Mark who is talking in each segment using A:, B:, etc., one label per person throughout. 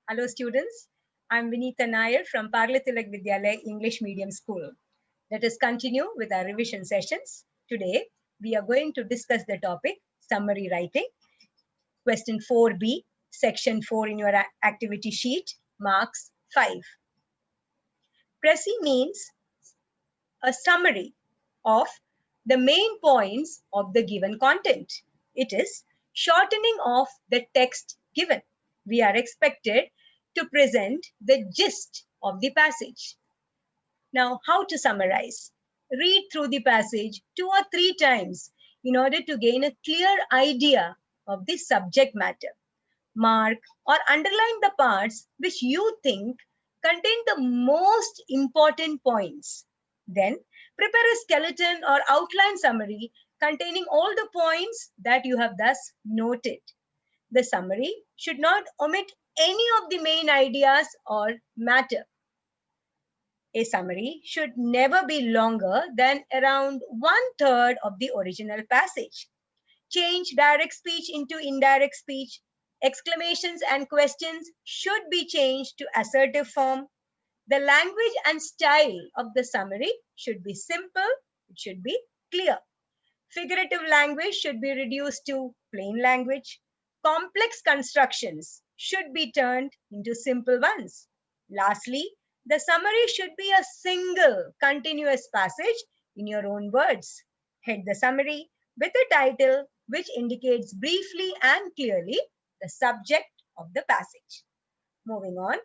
A: Hello students, I'm Vinitha Nair from Parlatilak Vidyalaya English Medium School. Let us continue with our revision sessions. Today, we are going to discuss the topic summary writing. Question 4B, section 4 in your activity sheet, marks 5. Précis means a summary of the main points of the given content. It is shortening of the text given. We are expected to present the gist of the passage. Now, how to summarize? Read through the passage 2 or 3 times in order to gain a clear idea of the subject matter. Mark or underline the parts which you think contain the most important points. Then prepare a skeleton or outline summary containing all the points that you have thus noted. The summary should not omit any of the main ideas or matter. A summary should never be longer than around 1/3 of the original passage. Change direct speech into indirect speech. Exclamations and questions should be changed to assertive form. The language and style of the summary should be simple, it should be clear. Figurative language should be reduced to plain language. Complex constructions should be turned into simple ones. Lastly, the summary should be a single continuous passage in your own words. Head the summary with a title which indicates briefly and clearly the subject of the passage. Moving on,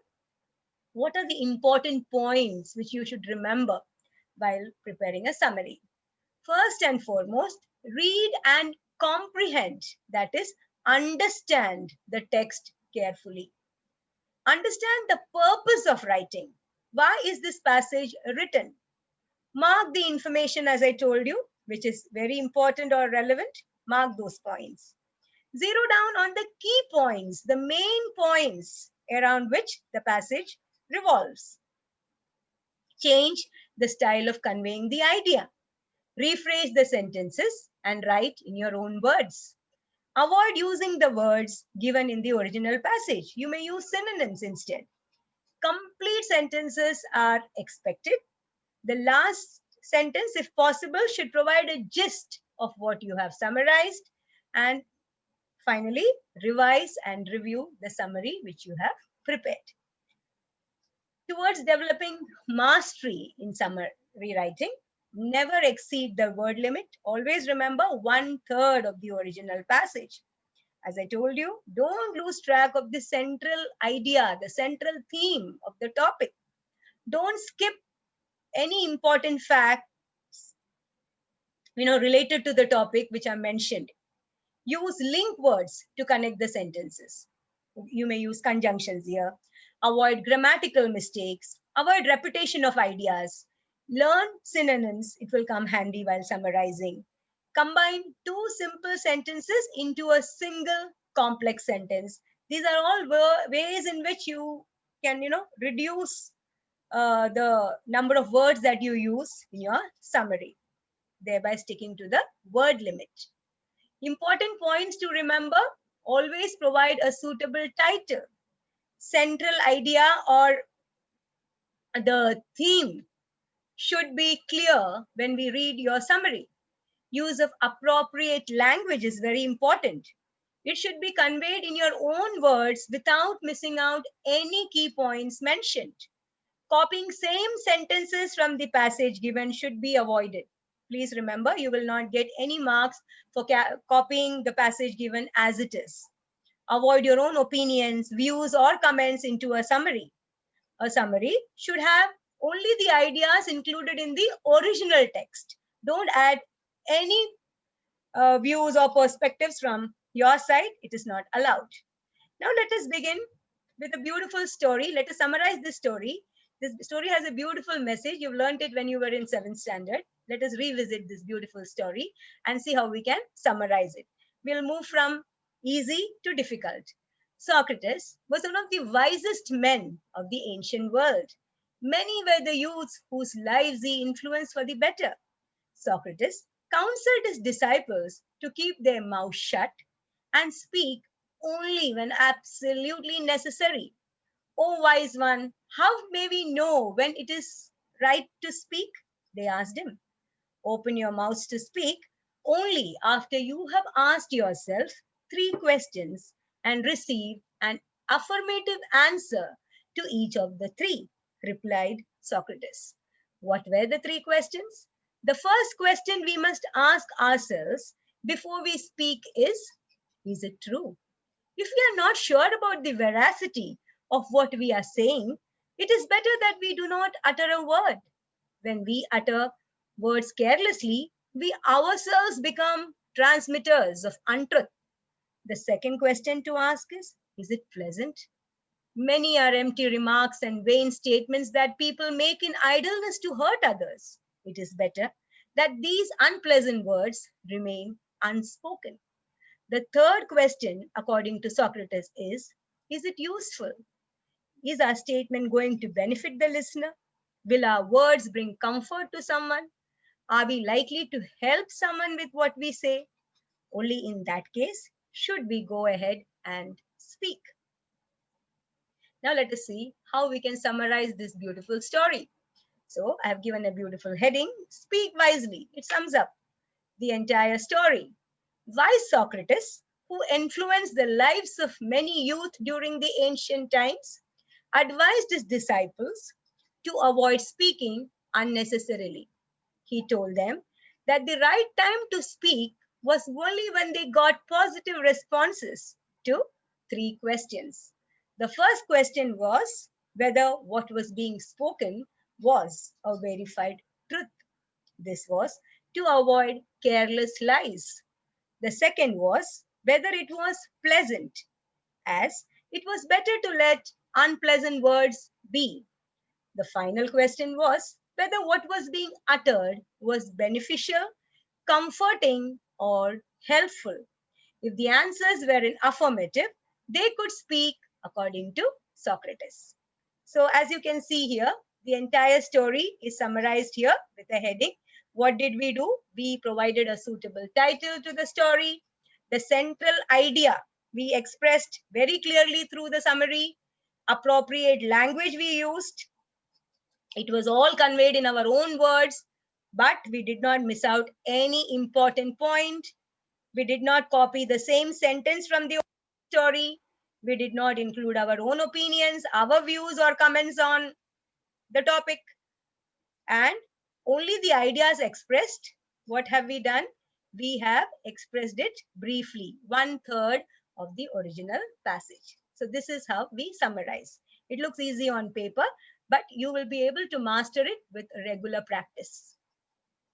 A: what are the important points which you should remember while preparing a summary? First and foremost, read and comprehend, that is, understand the text carefully. Understand the purpose of writing. Why is this passage written? Mark the information as I told you, which is very important or relevant. Mark those points. Zero down on the key points, the main points around which the passage revolves. Change the style of conveying the idea. Rephrase the sentences and write in your own words. Avoid using the words given in the original passage. You may use synonyms instead. Complete sentences are expected. The last sentence, if possible, should provide a gist of what you have summarized. And finally, revise and review the summary which you have prepared. Towards developing mastery in summary writing, never exceed the word limit. Always remember 1/3 of the original passage. As I told you, don't lose track of the central idea, the central theme of the topic. Don't skip any important fact, related to the topic which I mentioned. Use link words to connect the sentences. You may use conjunctions here. Avoid grammatical mistakes. Avoid repetition of ideas. Learn synonyms. It will come handy while summarizing. Combine two simple sentences into a single complex sentence. These are all ways in which you can, reduce the number of words that you use in your summary, thereby sticking to the word limit. Important points to remember: always provide a suitable title. Central idea or the theme should be clear when we read your summary. Use of appropriate language is very important. It should be conveyed in your own words without missing out any key points mentioned. Copying same sentences from the passage given should be avoided. Please remember, you will not get any marks for copying the passage given as it is. Avoid your own opinions, views, or comments into a summary. A summary should have only the ideas included in the original text. Don't add any views or perspectives from your side. It is not allowed. Now let us begin with a beautiful story. Let us summarize this story. This story has a beautiful message. You've learned it when you were in 7th standard. Let us revisit this beautiful story and see how we can summarize it. We'll move from easy to difficult. Socrates was one of the wisest men of the ancient world. Many were the youths whose lives he influenced for the better. Socrates counseled his disciples to keep their mouths shut and speak only when absolutely necessary. O wise one, how may we know when it is right to speak? They asked him. Open your mouth to speak only after you have asked yourself three questions and received an affirmative answer to each of the three, replied Socrates. What were the three questions? The first question we must ask ourselves before we speak is it true? If we are not sure about the veracity of what we are saying, it is better that we do not utter a word. When we utter words carelessly, we ourselves become transmitters of untruth. The second question to ask is it pleasant? Many are empty remarks and vain statements that people make in idleness to hurt others. It is better that these unpleasant words remain unspoken. The third question, according to Socrates, is it useful? Is our statement going to benefit the listener? Will our words bring comfort to someone? Are we likely to help someone with what we say? Only in that case should we go ahead and speak. Now let us see how we can summarize this beautiful story. So I have given a beautiful heading, Speak Wisely. It sums up the entire story. Wise Socrates, who influenced the lives of many youth during the ancient times, advised his disciples to avoid speaking unnecessarily. He told them that the right time to speak was only when they got positive responses to three questions. The first question was whether what was being spoken was a verified truth. This was to avoid careless lies. The second was whether it was pleasant, as it was better to let unpleasant words be. The final question was whether what was being uttered was beneficial, comforting, or helpful. If the answers were in affirmative, they could speak according to Socrates. So, as you can see here, the entire story is summarized here with a heading. What did we do? We provided a suitable title to the story. The central idea we expressed very clearly through the summary. Appropriate language we used. It was all conveyed in our own words, but we did not miss out any important point. We did not copy the same sentence from the story. We did not include our own opinions, our views, or comments on the topic. And only the ideas expressed. What have we done? We have expressed it briefly, 1/3 of the original passage. So this is how we summarize. It looks easy on paper, but you will be able to master it with regular practice.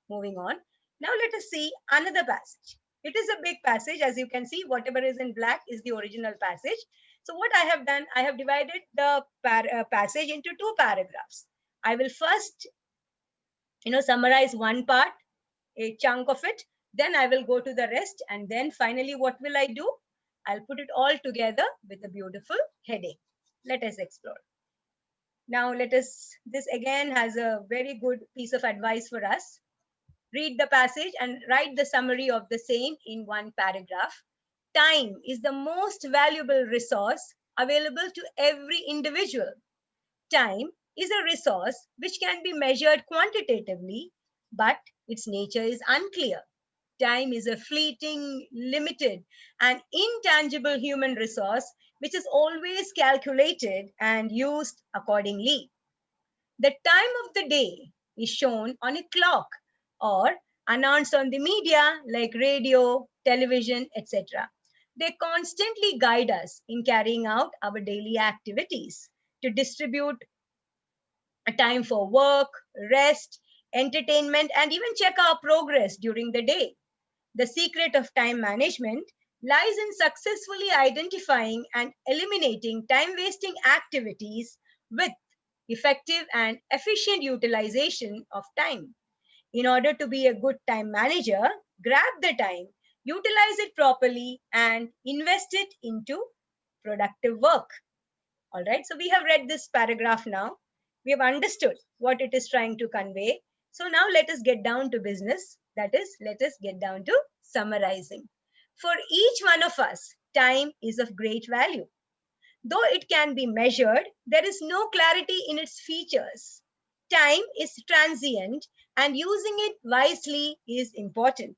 A: Moving on. Now let us see another passage. It is a big passage. As you can see, whatever is in black is the original passage. So what I have done, I have divided the passage into two paragraphs. I will first, summarize one part, a chunk of it. Then I will go to the rest. And then finally, what will I do? I'll put it all together with a beautiful heading. Let us explore. Now this again has a very good piece of advice for us. Read the passage and write the summary of the same in one paragraph. Time is the most valuable resource available to every individual. Time is a resource which can be measured quantitatively, but its nature is unclear. Time is a fleeting, limited, and intangible human resource which is always calculated and used accordingly. The time of the day is shown on a clock or announced on the media like radio, television, etc. They constantly guide us in carrying out our daily activities to distribute a time for work, rest, entertainment, and even check our progress during the day. The secret of time management lies in successfully identifying and eliminating time-wasting activities with effective and efficient utilization of time. In order to be a good time manager, grab the time, utilize it properly, and invest it into productive work. All right, so we have read this paragraph now. We have understood what it is trying to convey. So now let us get down to business. That is, let us get down to summarizing. For each one of us, time is of great value. Though it can be measured, there is no clarity in its features. Time is transient and using it wisely is important.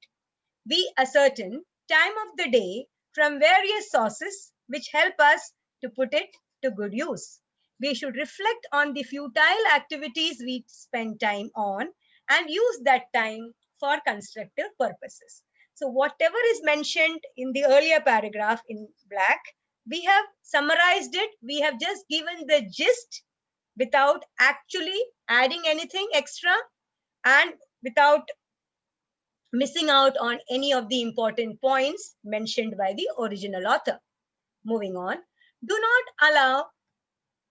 A: We ascertain time of the day from various sources which help us to put it to good use. We should reflect on the futile activities we spend time on and use that time for constructive purposes. So whatever is mentioned in the earlier paragraph in black, we have summarized it. We have just given the gist without actually adding anything extra and without missing out on any of the important points mentioned by the original author. Moving on, do not allow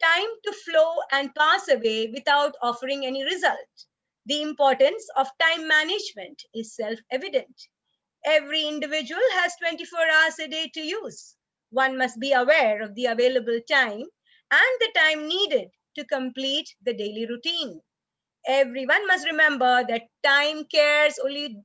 A: time to flow and pass away without offering any result. The importance of time management is self-evident. Every individual has 24 hours a day to use. One must be aware of the available time and the time needed to complete the daily routine. Everyone must remember that time cares only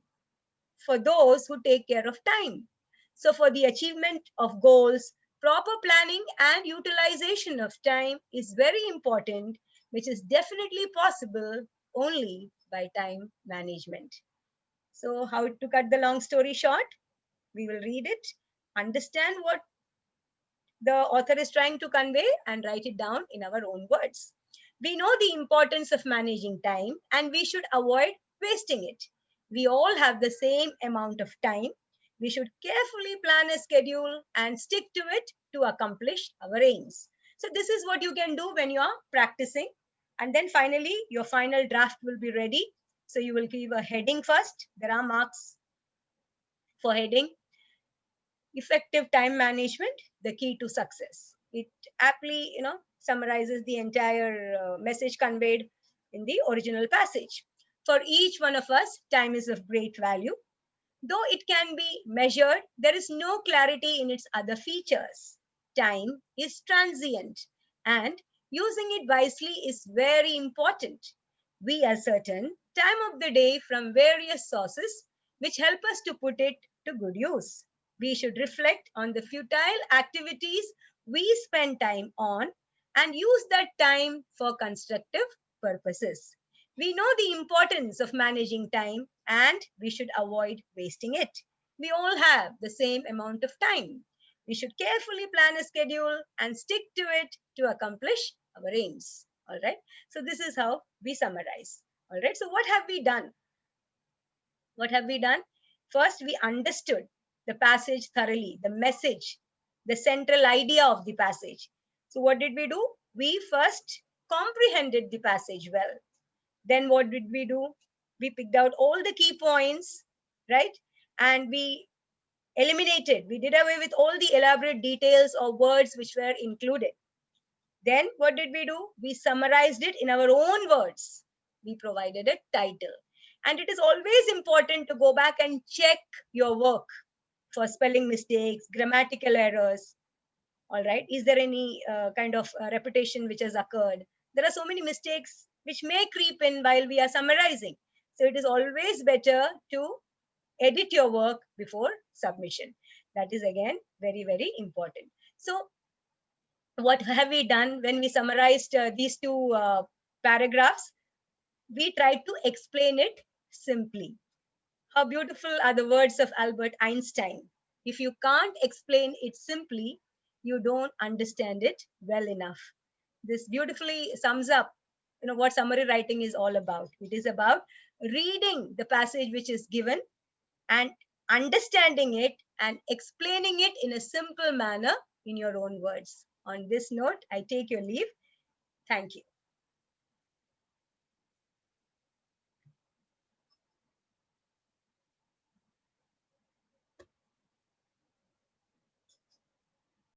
A: for those who take care of time. So for the achievement of goals, proper planning and utilization of time is very important, which is definitely possible only by time management. So how to cut the long story short? We will read it, understand what the author is trying to convey and write it down in our own words. We know the importance of managing time and we should avoid wasting it. We all have the same amount of time. We should carefully plan a schedule and stick to it to accomplish our aims. So this is what you can do when you are practicing. And then finally, your final draft will be ready. So you will give a heading first. There are marks for heading. Effective time management, the key to success. It aptly, summarizes the entire message conveyed in the original passage. For each one of us, time is of great value. Though it can be measured, there is no clarity in its other features. Time is transient, and using it wisely is very important. We ascertain time of the day from various sources which help us to put it to good use. We should reflect on the futile activities we spend time on and use that time for constructive purposes. We know the importance of managing time and we should avoid wasting it. We all have the same amount of time. We should carefully plan a schedule and stick to it to accomplish our aims. All right. So this is how we summarize. All right. So what have we done? What have we done? First, we understood the passage thoroughly, the message, the central idea of the passage. So what did we do? We first comprehended the passage well. Then what did we do? We picked out all the key points, right? And we eliminated, we did away with all the elaborate details or words which were included. Then what did we do? We summarized it in our own words. We provided a title. And it is always important to go back and check your work for spelling mistakes, grammatical errors. All right. Is there any kind of repetition which has occurred? There are so many mistakes which may creep in while we are summarizing. So it is always better to edit your work before submission. That is again very, very important. So what have we done when we summarized these two paragraphs? We tried to explain it simply. How beautiful are the words of Albert Einstein. If you can't explain it simply, you don't understand it well enough. This beautifully sums up, what summary writing is all about. It is about reading the passage which is given and understanding it and explaining it in a simple manner in your own words. On this note, I take your leave. Thank you.